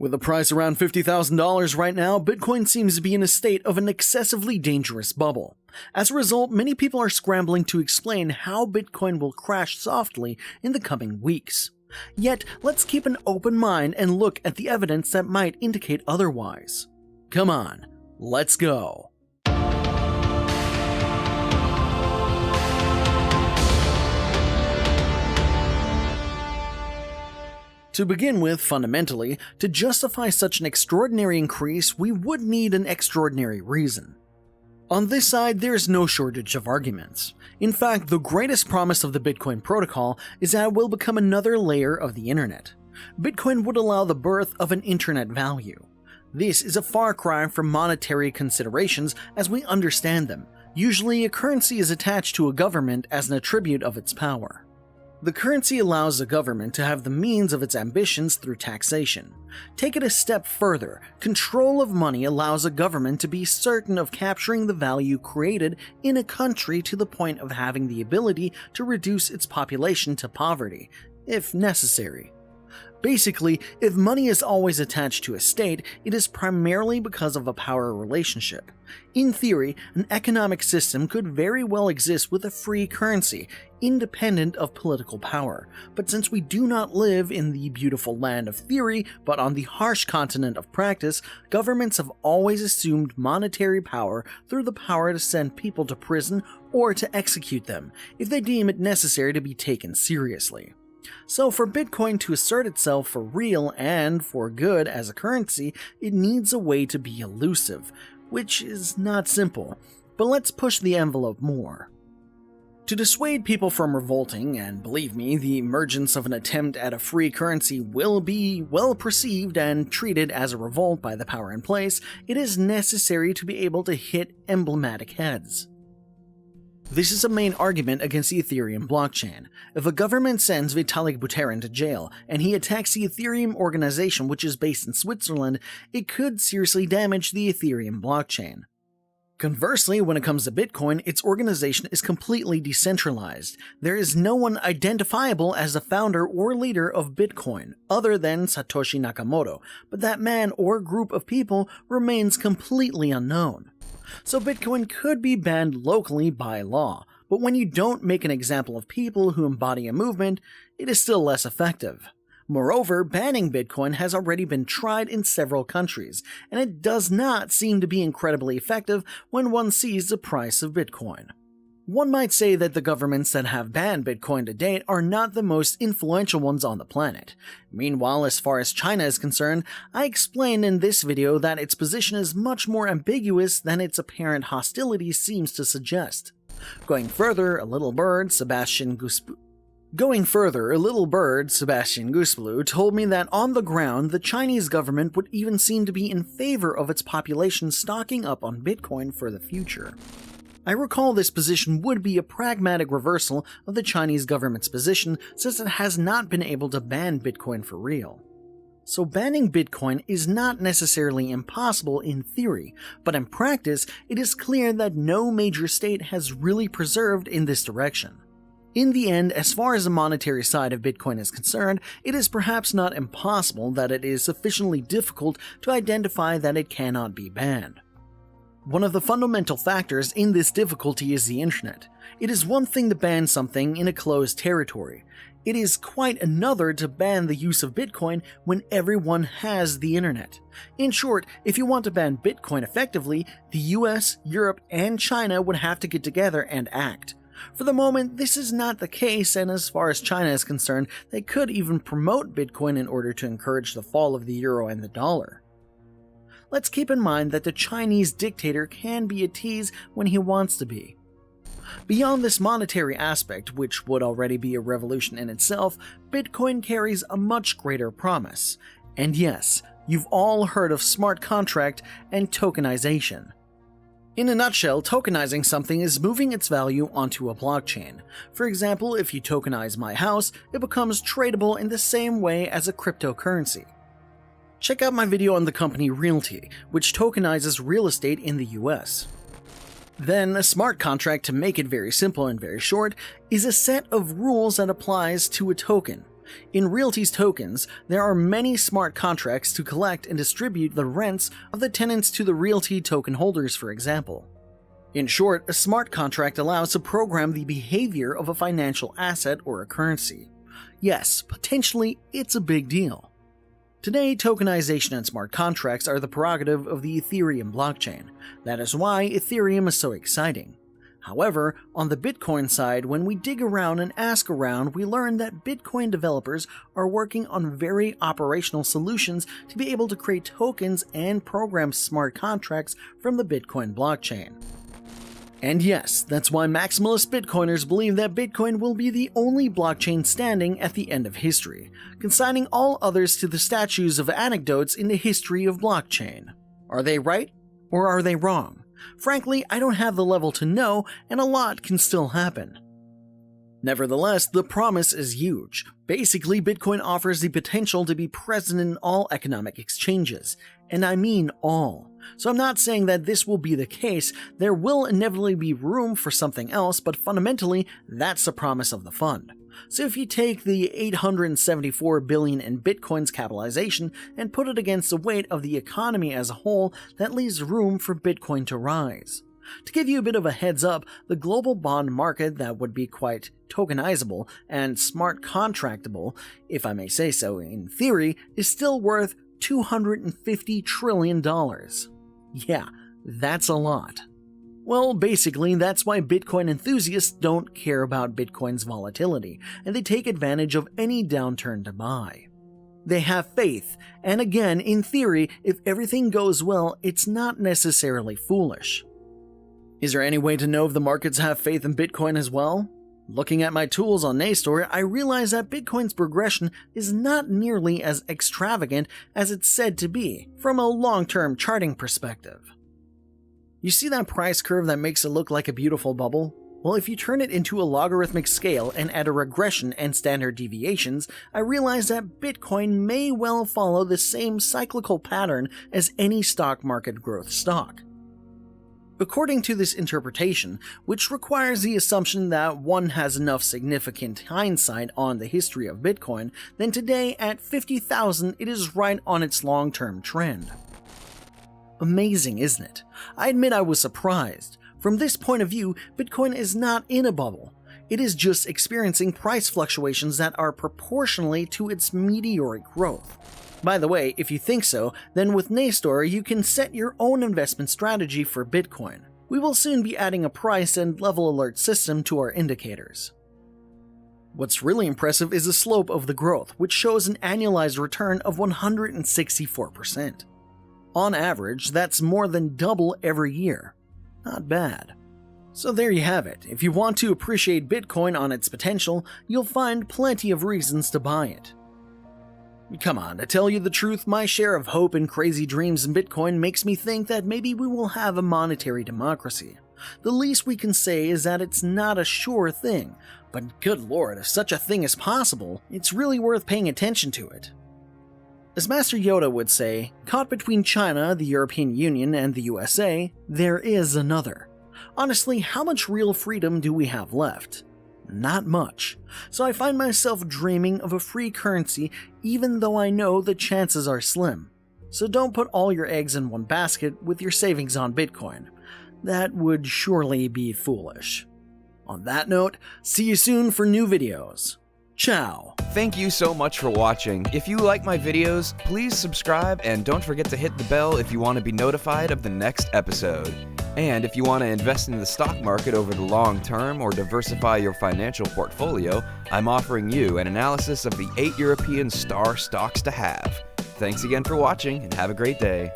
With the price around $50,000 right now, Bitcoin seems to be in a state of an excessively dangerous bubble. As a result, many people are scrambling to explain how Bitcoin will crash softly in the coming weeks. Yet, let's keep an open mind and look at the evidence that might indicate otherwise. Come on, let's go. To begin with, fundamentally, to justify such an extraordinary increase, we would need an extraordinary reason. On this side, there is no shortage of arguments. In fact, the greatest promise of the Bitcoin protocol is that it will become another layer of the internet. Bitcoin would allow the birth of an internet value. This is a far cry from monetary considerations as we understand them. Usually, a currency is attached to a government as an attribute of its power. The currency allows the government to have the means of its ambitions through taxation. Take it a step further, control of money allows a government to be certain of capturing the value created in a country to the point of having the ability to reduce its population to poverty, if necessary. Basically, if money is always attached to a state, it is primarily because of a power relationship. In theory, an economic system could very well exist with a free currency, independent of political power. But since we do not live in the beautiful land of theory, but on the harsh continent of practice, governments have always assumed monetary power through the power to send people to prison or to execute them, if they deem it necessary to be taken seriously. So for Bitcoin to assert itself for real and for good as a currency, it needs a way to be elusive, which is not simple, but let's push the envelope more. To dissuade people from revolting, and believe me, the emergence of an attempt at a free currency will be well perceived and treated as a revolt by the power in place, it is necessary to be able to hit emblematic heads. This is a main argument against the Ethereum blockchain. If a government sends Vitalik Buterin to jail, and he attacks the Ethereum organization which is based in Switzerland, it could seriously damage the Ethereum blockchain. Conversely, when it comes to Bitcoin, its organization is completely decentralized. There is no one identifiable as the founder or leader of Bitcoin, other than Satoshi Nakamoto, but that man or group of people remains completely unknown. So Bitcoin could be banned locally by law, but when you don't make an example of people who embody a movement, it is still less effective. Moreover, banning Bitcoin has already been tried in several countries, and it does not seem to be incredibly effective when one sees the price of Bitcoin. One might say that the governments that have banned Bitcoin to date are not the most influential ones on the planet. Meanwhile, as far as China is concerned, I explained in this video that its position is much more ambiguous than its apparent hostility seems to suggest. Going further, a little bird, Sebastian Guspelow, told me that on the ground, the Chinese government would even seem to be in favor of its population stocking up on Bitcoin for the future. I recall this position would be a pragmatic reversal of the Chinese government's position since it has not been able to ban Bitcoin for real. So banning Bitcoin is not necessarily impossible in theory, but in practice, it is clear that no major state has really persevered in this direction. In the end, as far as the monetary side of Bitcoin is concerned, it is perhaps not impossible that it is sufficiently difficult to identify that it cannot be banned. One of the fundamental factors in this difficulty is the internet. It is one thing to ban something in a closed territory. It is quite another to ban the use of Bitcoin when everyone has the internet. In short, if you want to ban Bitcoin effectively, the US, Europe, and China would have to get together and act. For the moment, this is not the case, and as far as China is concerned, they could even promote Bitcoin in order to encourage the fall of the euro and the dollar. Let's keep in mind that the Chinese dictator can be a tease when he wants to be. Beyond this monetary aspect, which would already be a revolution in itself, Bitcoin carries a much greater promise. And yes, you've all heard of smart contract and tokenization. In a nutshell, tokenizing something is moving its value onto a blockchain. For example, if you tokenize my house, it becomes tradable in the same way as a cryptocurrency. Check out my video on the company Realty, which tokenizes real estate in the US. Then, a smart contract, to make it very simple and very short, is a set of rules that applies to a token. In Realty's tokens, there are many smart contracts to collect and distribute the rents of the tenants to the Realty token holders, for example. In short, a smart contract allows to program the behavior of a financial asset or a currency. Yes, potentially it's a big deal. Today, tokenization and smart contracts are the prerogative of the Ethereum blockchain. That is why Ethereum is so exciting. However, on the Bitcoin side, when we dig around and ask around, we learn that Bitcoin developers are working on very operational solutions to be able to create tokens and program smart contracts from the Bitcoin blockchain. And yes, that's why maximalist Bitcoiners believe that Bitcoin will be the only blockchain standing at the end of history, consigning all others to the statues of anecdotes in the history of blockchain. Are they right, or are they wrong? Frankly, I don't have the level to know, and a lot can still happen. Nevertheless, the promise is huge. Basically, Bitcoin offers the potential to be present in all economic exchanges, and I mean all. So I'm not saying that this will be the case. There will inevitably be room for something else, but fundamentally, that's the promise of the fund. So if you take the $874 billion in Bitcoin's capitalization and put it against the weight of the economy as a whole, that leaves room for Bitcoin to rise. To give you a bit of a heads up, the global bond market that would be quite tokenizable and smart contractable, if I may say so in theory, is still worth $250 trillion. Yeah, that's a lot. Well, basically, that's why Bitcoin enthusiasts don't care about Bitcoin's volatility, and they take advantage of any downturn to buy. They have faith, and again, in theory, if everything goes well, it's not necessarily foolish. Is there any way to know if the markets have faith in Bitcoin as well? Looking at my tools on Naystor, I realize that Bitcoin's progression is not nearly as extravagant as it's said to be, from a long-term charting perspective. You see that price curve that makes it look like a beautiful bubble? Well, if you turn it into a logarithmic scale and add a regression and standard deviations, I realize that Bitcoin may well follow the same cyclical pattern as any stock market growth stock. According to this interpretation, which requires the assumption that one has enough significant hindsight on the history of Bitcoin, then today at 50,000 it is right on its long-term trend. Amazing, isn't it? I admit I was surprised. From this point of view, Bitcoin is not in a bubble. It is just experiencing price fluctuations that are proportionally to its meteoric growth. By the way, if you think so, then with Naystor you can set your own investment strategy for Bitcoin. We will soon be adding a price and level alert system to our indicators. What's really impressive is the slope of the growth, which shows an annualized return of 164%. On average, that's more than double every year. Not bad. So there you have it. If you want to appreciate Bitcoin on its potential, you'll find plenty of reasons to buy it. Come on, to tell you the truth, my share of hope and crazy dreams in Bitcoin makes me think that maybe we will have a monetary democracy. The least we can say is that it's not a sure thing, but good lord, if such a thing is possible, it's really worth paying attention to it. As Master Yoda would say, caught between China, the European Union, and the USA, there is another. Honestly, how much real freedom do we have left? Not much. So I find myself dreaming of a free currency even though I know the chances are slim. So don't put all your eggs in one basket with your savings on Bitcoin. That would surely be foolish. On that note, see you soon for new videos. Ciao! Thank you so much for watching. If you like my videos, please subscribe and don't forget to hit the bell if you want to be notified of the next episode. And if you want to invest in the stock market over the long term or diversify your financial portfolio, I'm offering you an analysis of the 8 European star stocks to have. Thanks again for watching and have a great day.